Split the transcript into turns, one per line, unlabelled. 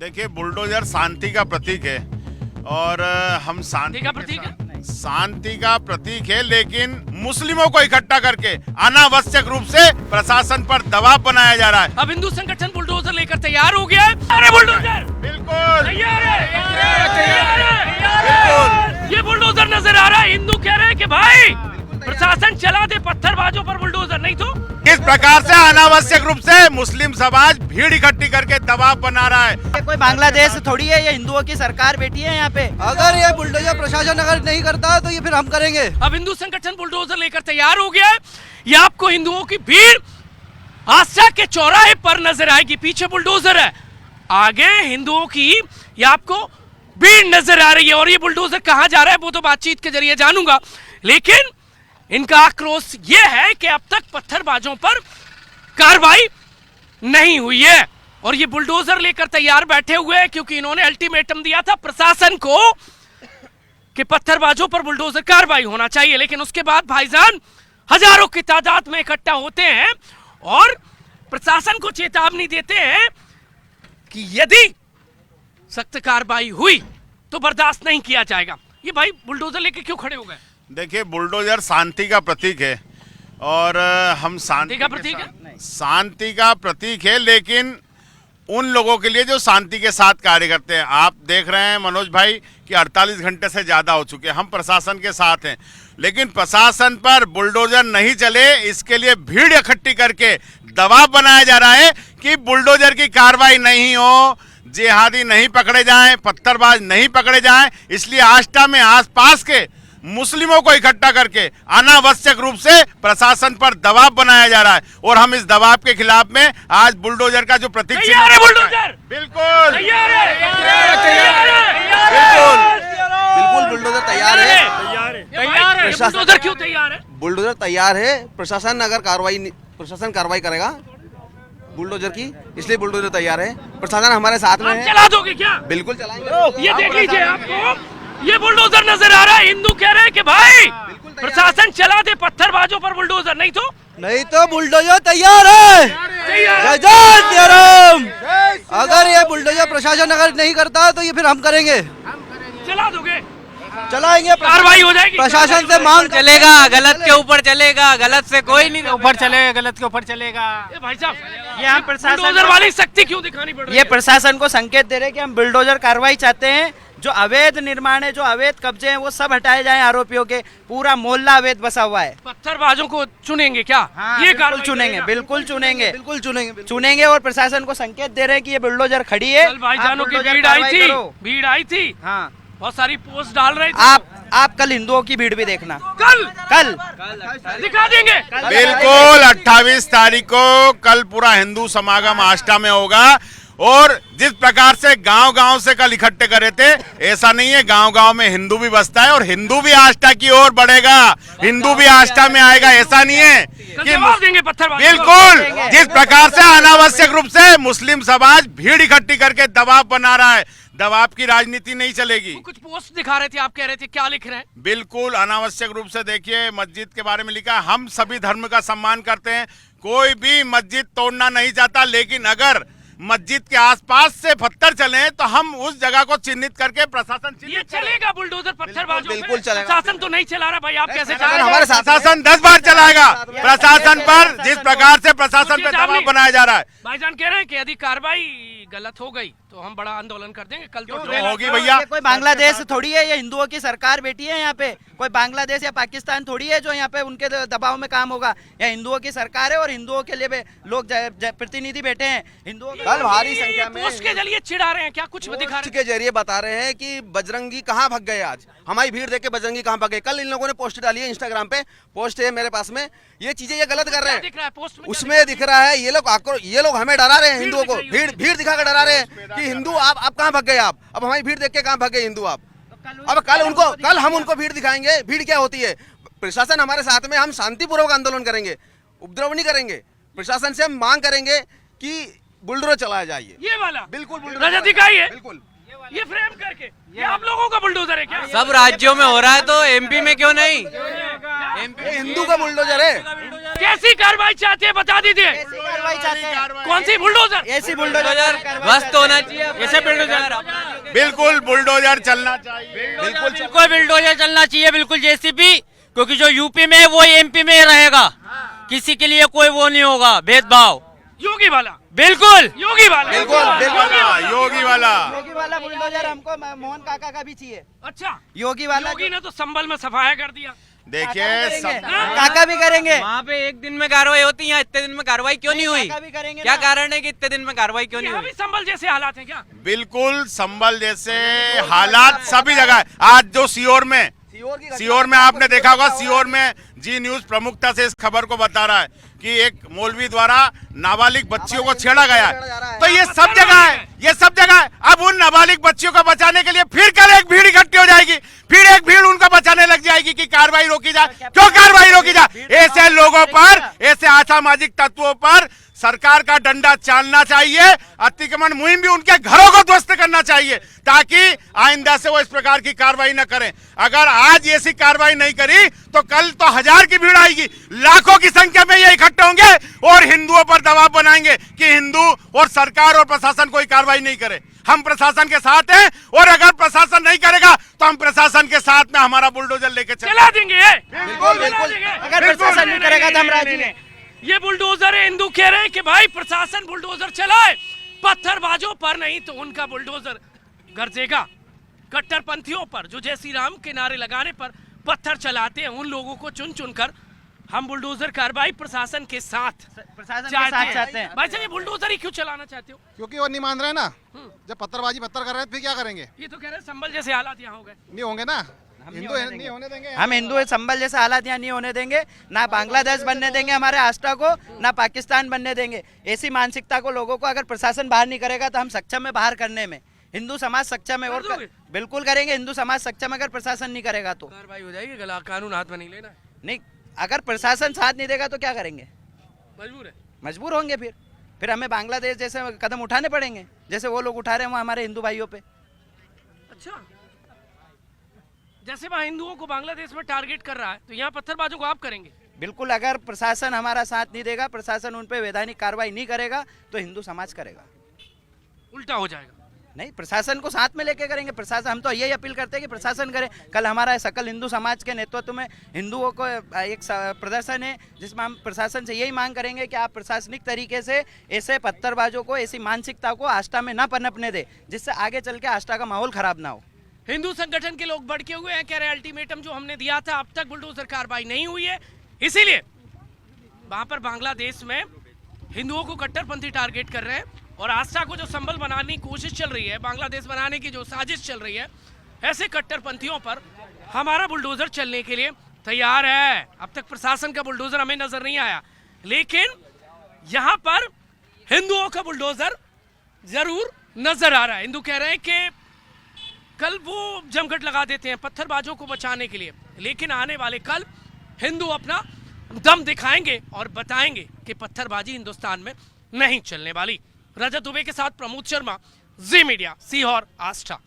देखिए, बुलडोजर शांति का प्रतीक है और हम शांति
का प्रतीक है।
शांति का प्रतीक है, लेकिन मुस्लिमों को इकट्ठा करके अनावश्यक रूप से प्रशासन पर दबाव बनाया जा रहा है।
अब हिंदू संगठन बुलडोजर लेकर तैयार हो गया है। अरे बुलडोजर
बिल्कुल
तैयार है,
बिल्कुल।
ये बुलडोजर नजर आ रहा है। हिंदू कह रहे हैं कि भाई प्रशासन चला दे पत्थरबाजों पर बुलडोजर, नहीं तो
इस प्रकार से अनावश्यक रूप से मुस्लिम समाज भीड़ इकट्ठी करके दबाव बना रहा है।
ये कोई बांग्लादेश थोड़ी है, ये हिंदुओं की सरकार बैठी है यहाँ पे।
अगर ये बुलडोजर प्रशासन अगर नहीं करता तो ये फिर हम करेंगे।
अब हिंदू संगठन बुलडोजर लेकर तैयार हो गया है। ये आपको हिंदुओं की भीड़ आस्था के चौराहे पर नजर आएगी। पीछे बुलडोजर है, आगे हिंदुओं की ये आपको भीड़ नजर आ रही है। और ये बुलडोजर कहाँ जा रहा है वो तो बातचीत के जरिए जानूंगा, लेकिन इनका आक्रोश ये है कि अब तक पत्थरबाजों पर कार्रवाई नहीं हुई है और ये बुलडोजर लेकर तैयार बैठे हुए हैं, क्योंकि इन्होंने अल्टीमेटम दिया था प्रशासन को कि पत्थरबाजों पर बुलडोजर कार्रवाई होना चाहिए। लेकिन उसके बाद भाईजान हजारों की तादाद में इकट्ठा होते हैं और प्रशासन को चेतावनी देते हैं कि यदि सख्त कार्रवाई हुई तो बर्दाश्त नहीं किया जाएगा। ये भाई बुलडोजर लेके क्यों खड़े हो गए?
देखिए, बुलडोजर शांति का प्रतीक है और हम शांति
का प्रतीक है।
शांति का प्रतीक है, लेकिन उन लोगों के लिए जो शांति के साथ कार्य करते हैं। आप देख रहे हैं मनोज भाई कि 48 घंटे से ज्यादा हो चुके हैं, हम प्रशासन के साथ हैं, लेकिन प्रशासन पर बुलडोजर नहीं चले, इसके लिए भीड़ इकट्ठी करके दबाव बनाया जा रहा है कि बुलडोजर की कार्रवाई नहीं हो, जिहादी नहीं पकड़े जाएं, पत्थरबाज नहीं पकड़े जाएं। इसलिए आष्टा में आसपास के मुस्लिमों को इकट्ठा करके अनावश्यक रूप से प्रशासन पर दबाव बनाया जा रहा है और हम इस दबाव के खिलाफ में आज बुलडोजर का जो प्रतीक
तैयार है बुलडोजर,
बिल्कुल
तैयार है,
बिल्कुल बुलडोजर तैयार है।
तैयार है। बुलडोजर क्यों तैयार है?
बुलडोजर तैयार है। प्रशासन अगर कार्रवाई करेगा बुलडोजर की, इसलिए बुलडोजर तैयार है। प्रशासन हमारे साथ में
आप
है।
चला दोगे क्या?
बिल्कुल चलाएंगे।
ये देख लीजिए, आपको ये बुलडोजर नजर आ रहा है। हिंदू कह रहे हैं कि भाई प्रशासन चला दे पत्थरबाजों पर बुलडोजर, नहीं तो
बुलडोजर तैयार है।
तैयार।
जय जय श्री राम। अगर ये बुलडोजर प्रशासन अगर नहीं करता तो ये फिर हम करेंगे।
चला दोगे,
चलाएंगे।
कार्रवाई हो जाएगी।
प्रशासन से मांग
चलेगा, गलत के ऊपर चलेगा, गलत से कोई नहीं ऊपर चलेगा, गलत के ऊपर चलेगा।
ए भाई साहब,
ये हम प्रशासन
बुलडोजर वाली शक्ति क्यों दिखानी पड़ रही
ये
है?
प्रशासन को संकेत दे रहे हैं कि हम बुलडोजर कार्रवाई चाहते हैं। जो अवैध निर्माण है, जो अवैध कब्जे हैं, वो सब हटाए जाएं आरोपियों के। पूरा मोहल्ला अवैध बसा हुआ है।
पत्थरबाजों को चुनेंगे क्या? ये
बिल्कुल
कार्रवाई
चुनेंगे,
करेगा।
बिल्कुल चुनेंगे,
बिल्कुल चुनेंगे।
चुनेंगे। और प्रशासन को संकेत दे रहे हैं कि ये बुलडोजर खड़ी है।
कल भाईजानों की
बुलडोजर
भीड़ आई
कार्रवाई
थी,
करो।
भीड़ आई थी,
हाँ,
बहुत सारी पोस्ट डाल रहे थे।
आप कल हिंदुओं की भीड़ भी देखना।
कल दिखा देंगे।
बिल्कुल 28 तारीख को कल पूरा हिंदू समागम आष्टा में होगा और जिस प्रकार से गांव-गांव से कल इकट्ठे करे थे, ऐसा नहीं है, गांव-गांव में हिंदू भी बसता है और हिंदू भी आष्टा की ओर बढ़ेगा, हिंदू भी आष्टा में आएगा। ऐसा नहीं है
कल
कि
जवाब देंगे पत्थरबाजों को।
बिल्कुल जिस प्रकार से अनावश्यक रूप से मुस्लिम समाज भीड़ इकट्ठी करके दबाव बना रहा है, दबाव की राजनीति नहीं चलेगी।
वो कुछ पोस्ट दिखा रहे थे, आप कह रहे थे, क्या लिख रहे हैं?
बिल्कुल अनावश्यक रूप से देखिए, मस्जिद के बारे में लिखा है, हम सभी धर्म का सम्मान करते हैं, कोई भी मस्जिद तोड़ना नहीं चाहता, लेकिन अगर मस्जिद के आसपास से पत्थर चले तो हम उस जगह को चिन्हित करके प्रशासन
ये चलेगा बुलडोजर पत्थरबाजों पे?
बिल्कुल चलेगा।
प्रशासन तो नहीं चला रहा भाई, आप कैसे चला
हमारे
रहे हैं?
साथ
प्रशासन 10 बार चलाएगा प्रशासन पर, जिस प्रकार से प्रशासन पे दबाव बनाया जा रहा है।
भाईजान कह रहे हैं कि यदि कार्रवाई गलत हो गई तो हम बड़ा आंदोलन कर देंगे। कल तो
जो होगी भैया।
ये कोई बांग्लादेश थोड़ी है, ये हिंदुओं की सरकार बैठी है यहाँ पे। कोई बांग्लादेश या पाकिस्तान थोड़ी है जो यहाँ पे उनके दबाव में काम होगा। यह हिंदुओं की सरकार है और हिंदुओं के लिए लोग प्रतिनिधि बैठे हैं। हिंदुओं
कल भारी संख्या में
पोस्ट के जरिए चिढ़ा रहे हैं क्या? कुछ दिखा रहे
के जरिए बता रहे हैं कि बजरंगी कहाँ भाग गए। आज हमारी भीड़ देख के बजरंगी कहाँ भाग गए। कल इन लोगों ने पोस्ट डाली है, इंस्टाग्राम पे पोस्ट है मेरे पास में। ये चीजें ये गलत कर रहे
हैं?
हैं।
दिख रहा है पोस्ट में?
उसमें दिख रहा है ये लोग हमें डरा रहे हैं, हिंदुओं को भीड़ दिखा कर डरा रहे हैं कि हिंदू आप कहाँ भाग गए। आप अब हमारी भीड़ देख के कहाँ भाग गए हिंदू आप। अब कल हम उनको भीड़ दिखाएंगे। भीड़ क्या होती है? प्रशासन हमारे साथ में, हम शांतिपूर्वक आंदोलन करेंगे, उपद्रव नहीं करेंगे। प्रशासन से हम मांग करेंगे कि बुलडोजर चलाया जाए।
ये वाला
बिल्कुल
रजत दिखाई है,
बिल्कुल
ये फ्रेम करके। ये आप लोगों का बुलडोजर है क्या?
सब राज्यों में हो रहा है तो एमपी में क्यों नहीं?
ये हिंदू का बुलडोजर है।
कैसी कार्रवाई चाहते हैं बता दीजिए।
ऐसी कार्रवाई चाहते हैं।
कौन सी बुलडोजर?
ऐसी बुलडोजर
मस्त होना चाहिए
ऐसे बुलडोजर।
बिल्कुल बुलडोजर चलना चाहिए।
बिल्कुल बुलडोजर चलना चाहिए, बिल्कुल जेसीबी, क्योंकि जो यूपी में है वो एमपी में रहेगा, किसी के लिए कोई वो नहीं होगा भेदभाव।
योगी वाला,
बिल्कुल
योगी वाला,
बिल्कुल, बिल्कुल।
योगी वाला
योगी वाला बुलडोजर हमको मोहन काका का भी चाहिए।
अच्छा,
योगी वाला
योगी ने तो संभल में सफाया कर दिया।
देखिए
काका भी करेंगे,
वहाँ पे एक दिन में कार्रवाई होती है, इतने दिन में कार्रवाई क्यों नहीं हुई?
काका भी करेंगे
क्या
ना।
कारण है कि इतने दिन में कार्रवाई क्यों नहीं
यहाँ
हुई?
भी संभल जैसे हालात हैं क्या?
बिल्कुल संभल जैसे हालात सभी जगह है। आज जो सीहोर में आपने देखा होगा, सीहोर में जी न्यूज प्रमुखता से इस खबर को बता रहा है कि एक मौलवी द्वारा नाबालिग बच्चियों को छेड़ा गया है। तो ये सब जगह है, ये सब जगह है। अब उन नाबालिग बच्चियों को बचाने के लिए फिर कल एक भीड़ इकट्ठी हो जाएगी, फिर एक भीड़ उनको बचाने लग जाएगी कि कार्रवाई रोकी जाए। क्यों कार्रवाई रोकी जाए? ऐसे लोगों पर, ऐसे असामाजिक तत्वों पर सरकार का डंडा चालना चाहिए। अतिक्रमण मुहिम भी उनके घरों को ध्वस्त करना चाहिए ताकि आइंदा से वो इस प्रकार की कार्रवाई न करें। अगर आज ऐसी कार्रवाई नहीं करी तो कल तो 1000 की भीड़ आएगी, लाखों की संख्या में ये इकट्ठे होंगे और हिंदुओं पर दबाव बनाएंगे कि हिंदू और सरकार और प्रशासन कोई कार्रवाई नहीं करे। हम प्रशासन के साथ हैं और अगर प्रशासन नहीं करेगा तो हम प्रशासन के साथ में हमारा बुलडोजर लेके
चला देंगे।
बिल्कुल बिल्कुल, अगर प्रशासन नहीं करेगा तो हम राजी हैं।
ये बुलडोजर है, हिंदू कह रहे हैं कि भाई प्रशासन बुलडोजर चलाए, पत्थरबाजों पर नहीं तो उनका बुलडोजर गरजेगा। कट्टरपंथियों पर जो जय श्री राम के नारे लगाने पर पत्थर चलाते हैं, उन लोगों को चुन चुनकर हम बुलडोजर कार्रवाई प्रशासन के साथ
चाहते हैं।
भाई साहब ये बुलडोजर ही क्यों चलाना चाहते हो?
क्योंकि वो नहीं मान रहे हैं ना। जब पत्थरबाजी पत्थर कर रहे हैं तो फिर क्या करेंगे?
ये तो कह रहे हैं संभल जैसे हालात यहाँ हो गए।
नहीं होंगे ना, हिंदू नहीं होने देंगे।
हम हिंदू संभल जैसे हालात यहाँ नहीं होने देंगे, ना बांग्लादेश बनने देंगे हमारे आस्था को, ना पाकिस्तान बनने देंगे। ऐसी मानसिकता को लोगों को अगर प्रशासन बाहर नहीं करेगा तो हम सक्षम है बाहर करने में। हिंदू समाज सक्षम है और बिल्कुल करेंगे। हिंदू समाज सक्षम अगर प्रशासन नहीं करेगा तो
कार्रवाई हो जाएगी। गला कानून हाथ में नहीं लेना,
नहीं। अगर प्रशासन साथ नहीं देगा तो क्या करेंगे?
मजबूर है,
मजबूर होंगे। फिर हमें बांग्लादेश जैसे कदम उठाने पड़ेंगे जैसे वो लोग उठा रहे हैं हमारे हिंदू भाइयों पे।
अच्छा, जैसे वहाँ हिंदुओं को बांग्लादेश में टारगेट कर रहा है तो यहाँ पत्थरबाजों को आप करेंगे?
बिल्कुल, अगर प्रशासन हमारा साथ नहीं देगा, प्रशासन उन पे वैधानिक कार्रवाई नहीं करेगा तो हिंदू समाज करेगा।
उल्टा हो जाएगा।
नहीं, प्रशासन को साथ में लेके करेंगे। प्रशासन, हम तो यही अपील करते हैं कि प्रशासन करे। कल हमारा सकल हिंदू समाज के नेतृत्व में हिंदुओं को एक प्रदर्शन है जिसमें हम प्रशासन से यही मांग करेंगे कि आप प्रशासनिक तरीके से ऐसे पत्थरबाजों को, ऐसी मानसिकता को आस्था में न पनपने दे जिससे आगे चल के आस्था का माहौल खराब ना हो।
हिंदू संगठन के लोग भड़के हुए हैं, कह रहे हैं अल्टीमेटम जो हमने दिया था अब तक बुलडोजर कार्रवाई नहीं हुई है, इसीलिए वहां पर बांग्लादेश में हिंदुओं को कट्टरपंथी टारगेट कर रहे हैं और आस्था को जो संबल बनाने की कोशिश चल रही है, बांग्लादेश बनाने की जो साजिश चल रही है, ऐसे कट्टरपंथियों पर हमारा बुलडोजर चलने के लिए तैयार है। अब तक प्रशासन का बुलडोजर हमें नजर नहीं आया, लेकिन यहाँ पर हिंदुओं का बुलडोजर जरूर नजर आ रहा है। हिंदू कह रहे हैं कि कल वो जमघट लगा देते हैं पत्थरबाजों को बचाने के लिए, लेकिन आने वाले कल हिंदू अपना दम दिखाएंगे और बताएंगे कि पत्थरबाजी हिंदुस्तान में नहीं चलने वाली। रजत दुबे के साथ प्रमोद शर्मा, जी मीडिया, सीहोर, आस्था।